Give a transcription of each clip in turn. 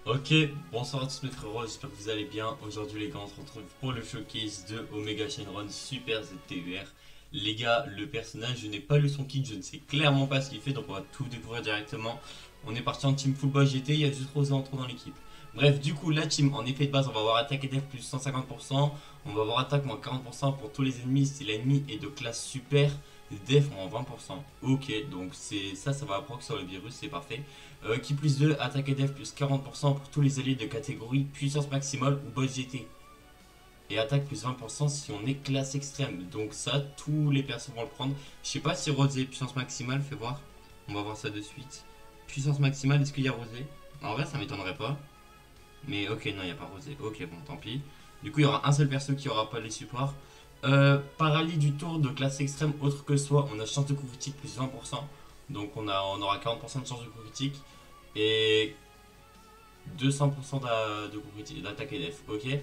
Ok, bonsoir à tous mes frérots, j'espère que vous allez bien. Aujourd'hui les gars, on se retrouve pour le showcase de Omega Shenron Super ZTUR. Les gars, le personnage, je n'ai pas lu son kit, je ne sais clairement pas ce qu'il fait, donc on va tout découvrir directement. On est parti en team football GT, il y a juste Rosé en trop dans l'équipe. Bref, du coup, la team, en effet de base, on va avoir attaque et def plus 150%. On va avoir attaque moins 40% pour tous les ennemis si l'ennemi est de classe super. Def moins 20%. Ok, donc c'est ça va proc sur le virus, c'est parfait. Qui plus 2, attaque et def plus 40% pour tous les alliés de catégorie puissance maximale ou boss GT. Et attaque plus 20% si on est classe extrême. Donc ça, tous les persos vont le prendre. Je sais pas si Rosé puissance maximale, fais voir. On va voir ça de suite. Puissance maximale, est-ce qu'il y a Rosé? En vrai, ça m'étonnerait pas. Mais ok, non, il n'y a pas Rosé. Ok, bon, tant pis. Du coup, il y aura un seul perso qui aura pas les supports. Paralysie du tour de classe extrême autre que soi, on a chance de coup critique plus 20%. Donc on aura 40% de chance de coup critique. Et 200% d'attaque et def, ok.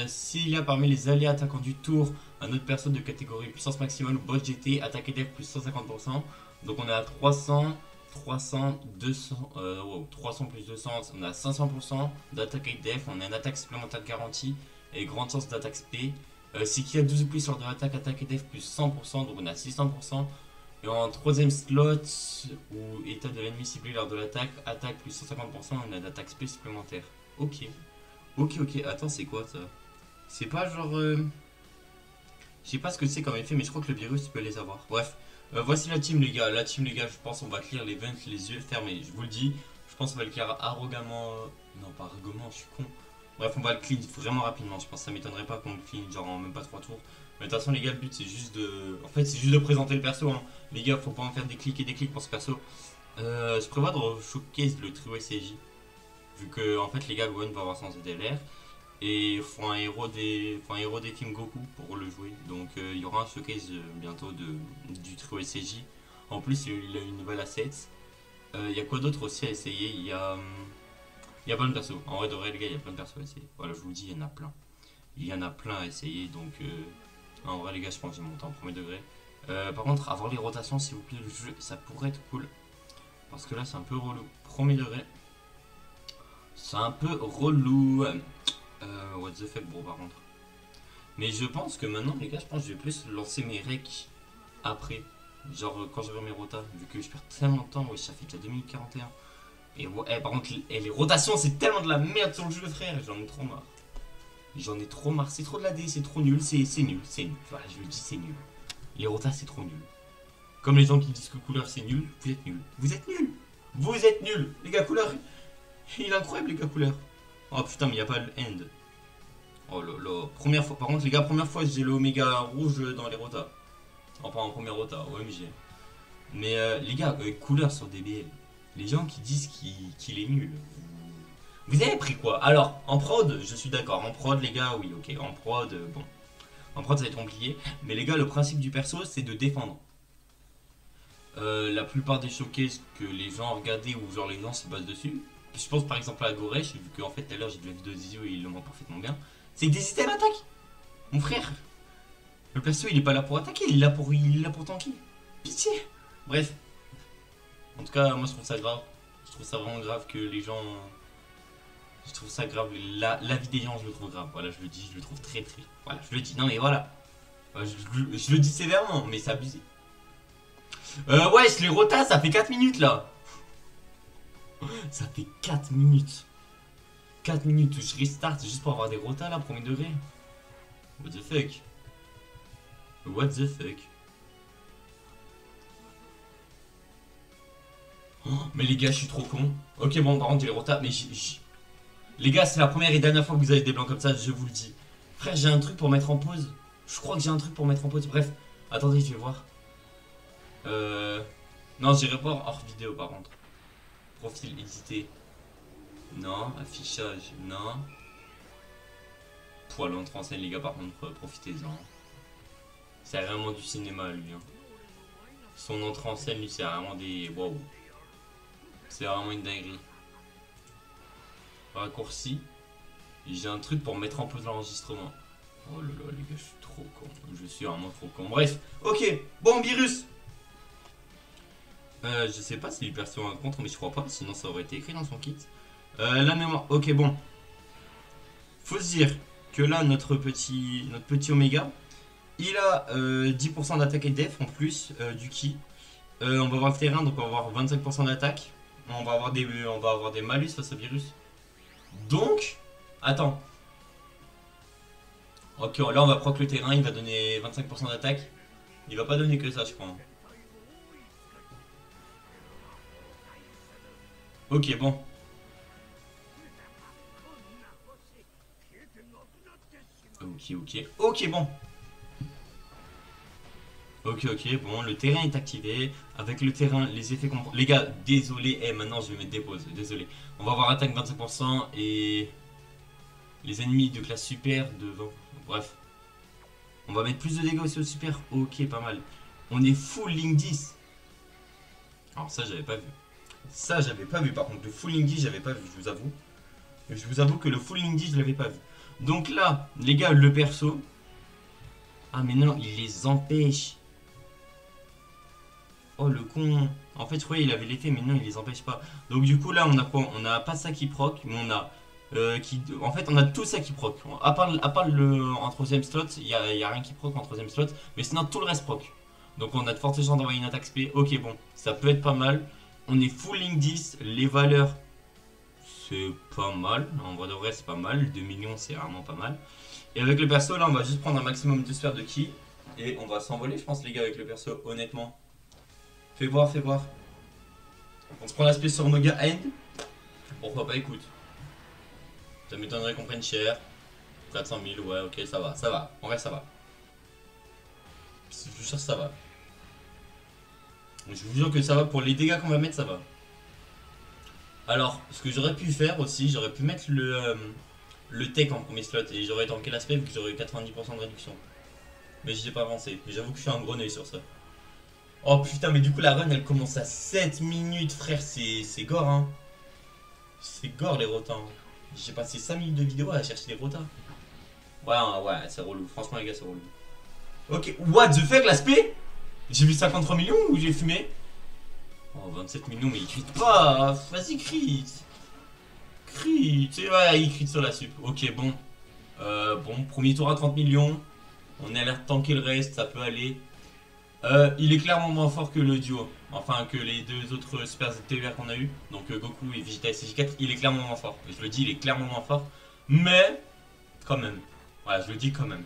S'il y a parmi les alliés attaquants du tour un autre perso de catégorie puissance maximale ou boss GT, attaque et def plus 150%. Donc on est à 300, 300, 200, wow, 300 plus 200, on a 500% d'attaque et def, on a une attaque supplémentaire garantie et grande chance d'attaque SP. Si qui a 12 ou plus sur de l'attaque, attaque et def plus 100%, donc on a 600%. Et en troisième slot, ou état de l'ennemi ciblé lors de l'attaque, attaque plus 150%, on a d'attaque SP supplémentaire. Ok. Ok, attends, c'est quoi ça? C'est pas genre. Je sais pas ce que c'est comme effet, mais je crois que le virus, tu peux les avoir. Bref, voici la team, les gars. La team, les gars, je pense on va clear les vents, les yeux fermés. Je vous le dis, je pense on va le clear arrogamment. Non, pas arrogamment, je suis con. Bref, on va le clean vraiment rapidement. Je pense que ça m'étonnerait pas qu'on le clean, genre en même pas 3 tours. Mais de toute façon, les gars, le but c'est juste de. En fait, c'est juste de présenter le perso. Hein. Les gars, faut pas en faire des clics et des clics pour ce perso. Je prévois de showcase le trio SCJ. Vu que, en fait, les gars, Gwen va avoir son ZLR. Et il faut un héros des Team Goku pour le jouer. Donc, il y aura un showcase bientôt du trio SCJ. En plus, il a une nouvelle asset. Il y a quoi d'autre aussi à essayer? Il y a plein de persos. En vrai, de vrai, les gars, il y a plein de persos à essayer. Voilà, je vous le dis, il y en a plein. Il y en a plein à essayer. Donc, en vrai, les gars, je pense que j'ai monté en premier degré. Par contre, avoir les rotations, s'il vous plaît, le jeu, ça pourrait être cool. Parce que là, c'est un peu relou. Premier degré. C'est un peu relou. What the fuck, bro, par contre. Mais je pense que maintenant, les gars, je pense que je vais plus lancer mes recs après. Genre, quand j'aurai mes rotas. Vu que je perds tellement de temps, ouais, ça fait déjà 2 minutes 41. Et ouais, par contre, les rotations, c'est tellement de la merde sur le jeu, frère. J'en ai trop marre. J'en ai trop marre. C'est trop de la D, c'est trop nul. C'est nul, c'est nul. Voilà, je le dis, c'est nul. Les rotas, c'est trop nul. Comme les gens qui disent que couleur, c'est nul, vous êtes nuls. Vous êtes nuls. Vous êtes nuls. Les gars, couleur, il est incroyable, les gars, couleur. Oh putain, mais il n'y a pas le end. Oh là là. Première fois, par contre, les gars, première fois, j'ai le Oméga rouge dans les rotas. Enfin, en première rota, OMG. Mais les gars, couleur sur DBL. Les gens qui disent qu'il est nul. Vous avez pris quoi? Alors, en prod, je suis d'accord. En prod, les gars, oui, ok. En prod, bon. En prod, ça va être compliqué. Mais les gars, le principe du perso, c'est de défendre. La plupart des showcases que les gens regardaient ou genre les gens se basent dessus. Je pense par exemple à Goresh, vu qu'en fait tout à l'heure j'ai vu la vidéo d'Izio et il le montre parfaitement bien. C'est que des systèmes attaque. Mon frère, le perso il est pas là pour attaquer, il est là pour tanker. Pitié. Bref. En tout cas, moi je trouve ça grave. Je trouve ça vraiment grave que les gens. Je trouve ça grave. La vie des gens, je le trouve grave. Voilà, je le dis, je le trouve très très. Voilà, je le dis. Non mais voilà. Je le dis sévèrement, mais c'est abusé. Wesh, les rotas, ça fait 4 minutes là. Ça fait 4 minutes. 4 minutes où je restart juste pour avoir des rotas là, premier degré. What the fuck? What the fuck? Oh, mais les gars, je suis trop con. Ok, bon, par contre, j'ai les rotas, mais les gars, c'est la première et dernière fois que vous avez des blancs comme ça, je vous le dis. Frère, j'ai un truc pour mettre en pause. Je crois que j'ai un truc pour mettre en pause. Bref, attendez, je vais voir. Non, j'irai voir hors vidéo par contre. Profil édité. Non. Affichage. Non. Poil entre en scène, les gars, par contre, profitez-en. C'est vraiment du cinéma, lui. Hein. Son entrée en scène, lui, c'est vraiment des. Waouh. C'est vraiment une dinguerie. Raccourci. J'ai un truc pour mettre en pause l'enregistrement. Oh là là, les gars, je suis trop con. Je suis vraiment trop con. Bref, ok. Bon, virus. Je sais pas si lui perçoit un contre, mais je crois pas. Sinon, ça aurait été écrit dans son kit. La mémoire. Ok, bon. Faut se dire que là, notre petit Oméga, il a 10% d'attaque et def en plus du ki. On va voir le terrain, donc on va avoir 25% d'attaque. On va avoir des malus face au virus. Donc, attends. Ok, là on va proc le terrain, il va donner 25% d'attaque. Il va pas donner que ça, je crois. Ok, bon. Ok, bon. Ok, bon, le terrain est activé. Avec le terrain, les effets qu'on... Les gars, désolé, maintenant je vais mettre des pauses, désolé. On va avoir attaque 25% et... Les ennemis de classe super devant. Bref. On va mettre plus de dégâts aussi au super. Ok, pas mal. On est full Link 10. Alors ça, j'avais pas vu. Ça, j'avais pas vu. Par contre, le full Link 10, j'avais pas vu, je vous avoue. Je vous avoue que le full Link 10, je l'avais pas vu. Donc là, les gars, le perso... Ah mais non, il les empêche. Oh le con. En fait je croyais il avait l'effet mais non il les empêche pas. Donc du coup là on a quoi? On a pas ça qui proc mais on a en fait on a tout ça qui proc. À part le en troisième slot, y a rien qui proc en troisième slot. Mais sinon tout le reste proc. Donc on a de fortes chances d'envoyer une attaque spé. Ok bon ça peut être pas mal. On est full link 10. Les valeurs c'est pas mal. En vrai de vrai c'est pas mal. 2 millions c'est vraiment pas mal. Et avec le perso là on va juste prendre un maximum de sphères de ki. Et on va s'envoler je pense les gars avec le perso honnêtement. Fais voir, fais voir. On se prend l'aspect sur Moga End. Pourquoi pas, écoute. Ça m'étonnerait qu'on prenne cher. 400 000, ouais, ok, ça va, ça va. En vrai, ça va. Je vous jure, ça va. Je vous jure que ça va. Pour les dégâts qu'on va mettre, ça va. Alors, ce que j'aurais pu faire aussi, j'aurais pu mettre le tech en premier slot. Et j'aurais tanké l'aspect vu que j'aurais eu 90% de réduction. Mais j'y ai pas avancé. J'avoue que je suis un gros nez sur ça. Oh putain, mais du coup, la run elle commence à 7 minutes, frère. C'est gore, hein. C'est gore les rotins. J'ai passé 5 minutes de vidéo à chercher les rotins. Ouais, ouais, c'est relou. Franchement, les gars, c'est relou. Ok, what the fuck, l'aspect? J'ai vu 53 millions ou j'ai fumé? Oh, 27 millions, mais il crie pas. Vas-y, crie. Crie. Tu sais, ouais, il crie sur la sup. Ok, bon. Bon, premier tour à 30 millions. On a l'air de tanker le reste, ça peut aller. Il est clairement moins fort que le duo. Enfin, que les deux autres Super ZTUR qu'on a eu. Donc Goku et Vegeta SJ4. Il est clairement moins fort. Je le dis, il est clairement moins fort. Mais, quand même. Voilà, je le dis quand même.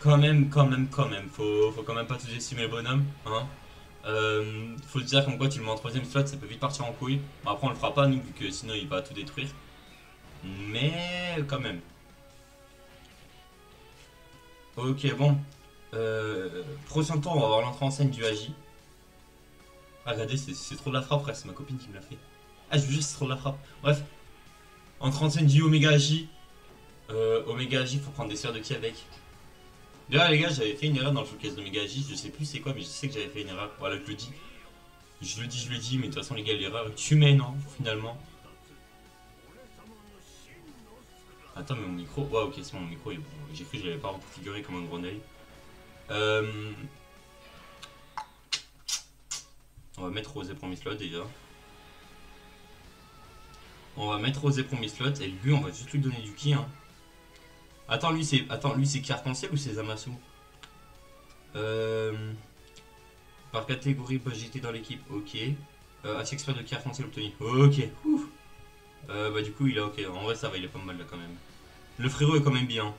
Quand même. Faut quand même pas sous-estimer le bonhomme. Hein. Faut se dire comme quoi tu le mets en troisième slot, ça peut vite partir en couille. Bon, après, on le fera pas, nous, vu que sinon il va tout détruire. Mais, quand même. Ok, bon. Prochain tour, on va avoir l'entrée en scène du Agi. Ah, regardez, c'est trop de la frappe, frère, c'est ma copine qui me l'a fait. Ah, je vous jure, c'est trop de la frappe. Bref, entrée en scène du Omega Agi. Omega Agi, faut prendre des sphères de ki avec. D'ailleurs, les gars, j'avais fait une erreur dans le showcase d'Omega Agi. Je sais plus c'est quoi, mais je sais que j'avais fait une erreur. Voilà, je le dis. Je le dis, mais de toute façon, les gars, l'erreur est humaine, hein, finalement. Attends, mais mon micro. Ouais, ok, c'est bon, mon micro est bon. J'ai cru que je l'avais pas reconfiguré comme un gros œil. On va mettre Rosé premier slot déjà. On va mettre Rosé premier slot et lui on va juste lui donner du ki hein. Attends lui c'est qui arc-en-ciel ou c'est Zamasu? Par catégorie pas jeter dans l'équipe, ok. Assez expert de ki arc-en-ciel obtenu. Ok. Ouf. Bah du coup il a ok. En vrai ça va, il est pas mal là quand même. Le frérot est quand même bien.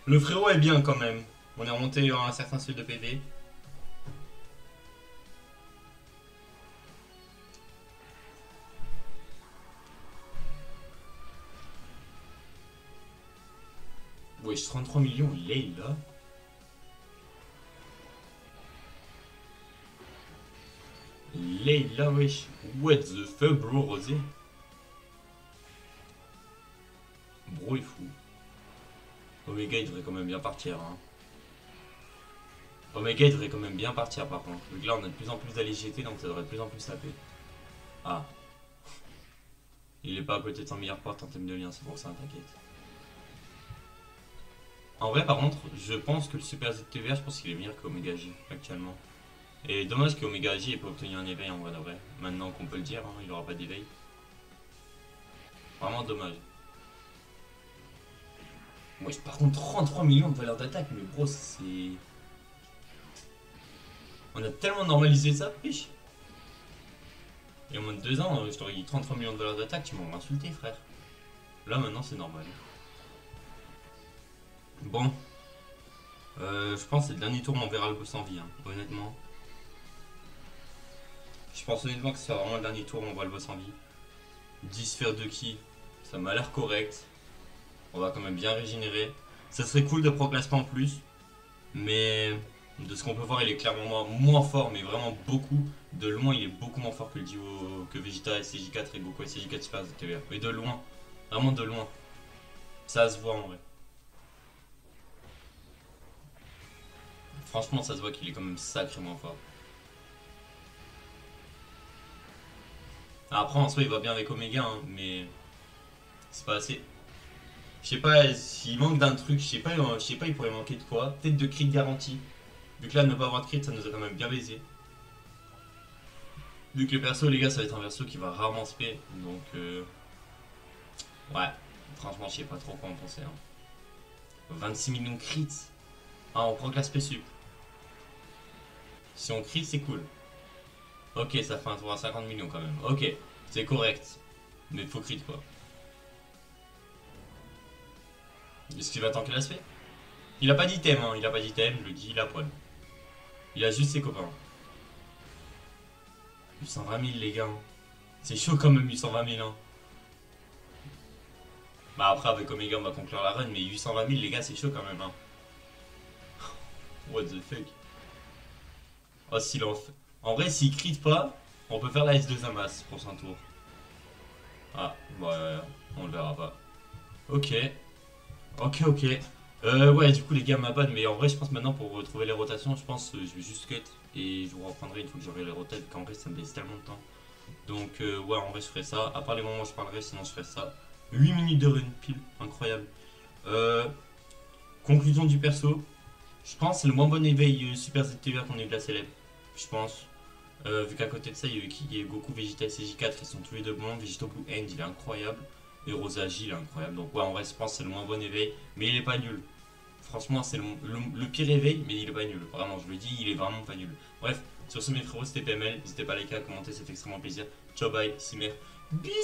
Le frérot est bien quand même. On est remonté à un certain seuil de PV. Wesh, 33 millions, Leila. Leila, wesh. What the fuck, bro, Rosé. Bro, il est fou. Omega, il devrait quand même bien partir. Hein. Omega, il devrait quand même bien partir, par contre. Donc là, on a de plus en plus d'ALGT, donc ça devrait de plus en plus taper. Ah. Il est pas à côté de son meilleur porte en termes de lien, c'est pour ça, t'inquiète. En vrai, par contre, je pense que le Super ZTVR, je pense qu'il est meilleur qu'Omega J actuellement. Et dommage qu'Omega J ait pas obtenu un éveil en vrai de vrai. Maintenant qu'on peut le dire, hein, il aura pas d'éveil. Vraiment dommage. Ouais, par contre, 33 millions de valeur d'attaque, mais bro, c'est. On a tellement normalisé ça, piche. Et en moins de 2 ans, je t'aurais dit 33 millions de valeur d'attaque, tu m'aurais insulté, frère. Là, maintenant, c'est normal. Bon. Je pense que c'est le dernier tour, on verra le boss en vie, hein, honnêtement. Je pense honnêtement que ce sera vraiment le dernier tour, on voit le boss en vie. 10 sphères de ki, ça m'a l'air correct. On va quand même bien régénérer. Ça serait cool de proclasper en plus. Mais de ce qu'on peut voir, il est clairement moins fort, mais vraiment beaucoup. De loin, il est beaucoup moins fort que le duo que Vegeta SCJ4 et Goku SCJ4 Super ZTVR. Mais de loin, vraiment de loin. Ça se voit en vrai. Franchement, ça se voit qu'il est quand même sacrément fort. Après, en soi, il va bien avec Omega, hein, mais c'est pas assez. Je sais pas s'il manque d'un truc, je sais pas, il pourrait manquer de quoi. Peut-être de crit garantie. Vu que là, ne pas avoir de crit, ça nous a quand même bien baisé. Vu que le perso, les gars, ça va être un perso qui va rarement spé. Donc, ouais, franchement, je sais pas trop quoi en penser. Hein. 26 millions de crits. Ah, on prend que l'aspect sup. Si on crit, c'est cool. Ok, ça fait un tour à 50 millions quand même. Ok, c'est correct. Mais faut crit quoi. Est-ce qu'il va tanker l'aspect? Il a pas d'item, hein. Il a pas d'item, je le dis, il a poil. Il a juste ses copains. 820 000 les gars. C'est chaud quand même 820 000 hein. Bah après avec Omega on va conclure la run mais 820 000 les gars c'est chaud quand même hein. What the fuck. Oh s'il en fait. En vrai s'il crit pas, on peut faire la S2 Amas pour son tour. Ah ouais, on le verra pas. Ok. Ok. Ouais du coup les gars ma bad mais en vrai je pense maintenant pour retrouver les rotations je pense je vais juste cut et je vous reprendrai une fois que j'aurai les rotations qu'en vrai ça me laisse tellement de temps. Donc ouais en vrai je ferai ça, à part les moments où je parlerai sinon je ferai ça. 8 minutes de run pile, incroyable. Conclusion du perso, je pense que c'est le moins bon éveil Super ZTVR qu'on ait eu de la célèbre, je pense. Vu qu'à côté de ça il y a eu qui, il y a eu Goku, Vegeta, CJ4, ils sont tous les deux bons, Vegeta Blue End il est incroyable. Et Rosa J il est incroyable, donc ouais en vrai je pense que c'est le moins bon éveil, mais il est pas nul. Franchement c'est le pire éveil mais il est pas nul, vraiment je le dis il est vraiment pas nul. Bref, sur ce mes frérots c'était PML, n'hésitez pas à liker, à commenter, ça fait extrêmement plaisir. Ciao bye, Simer. Bisous.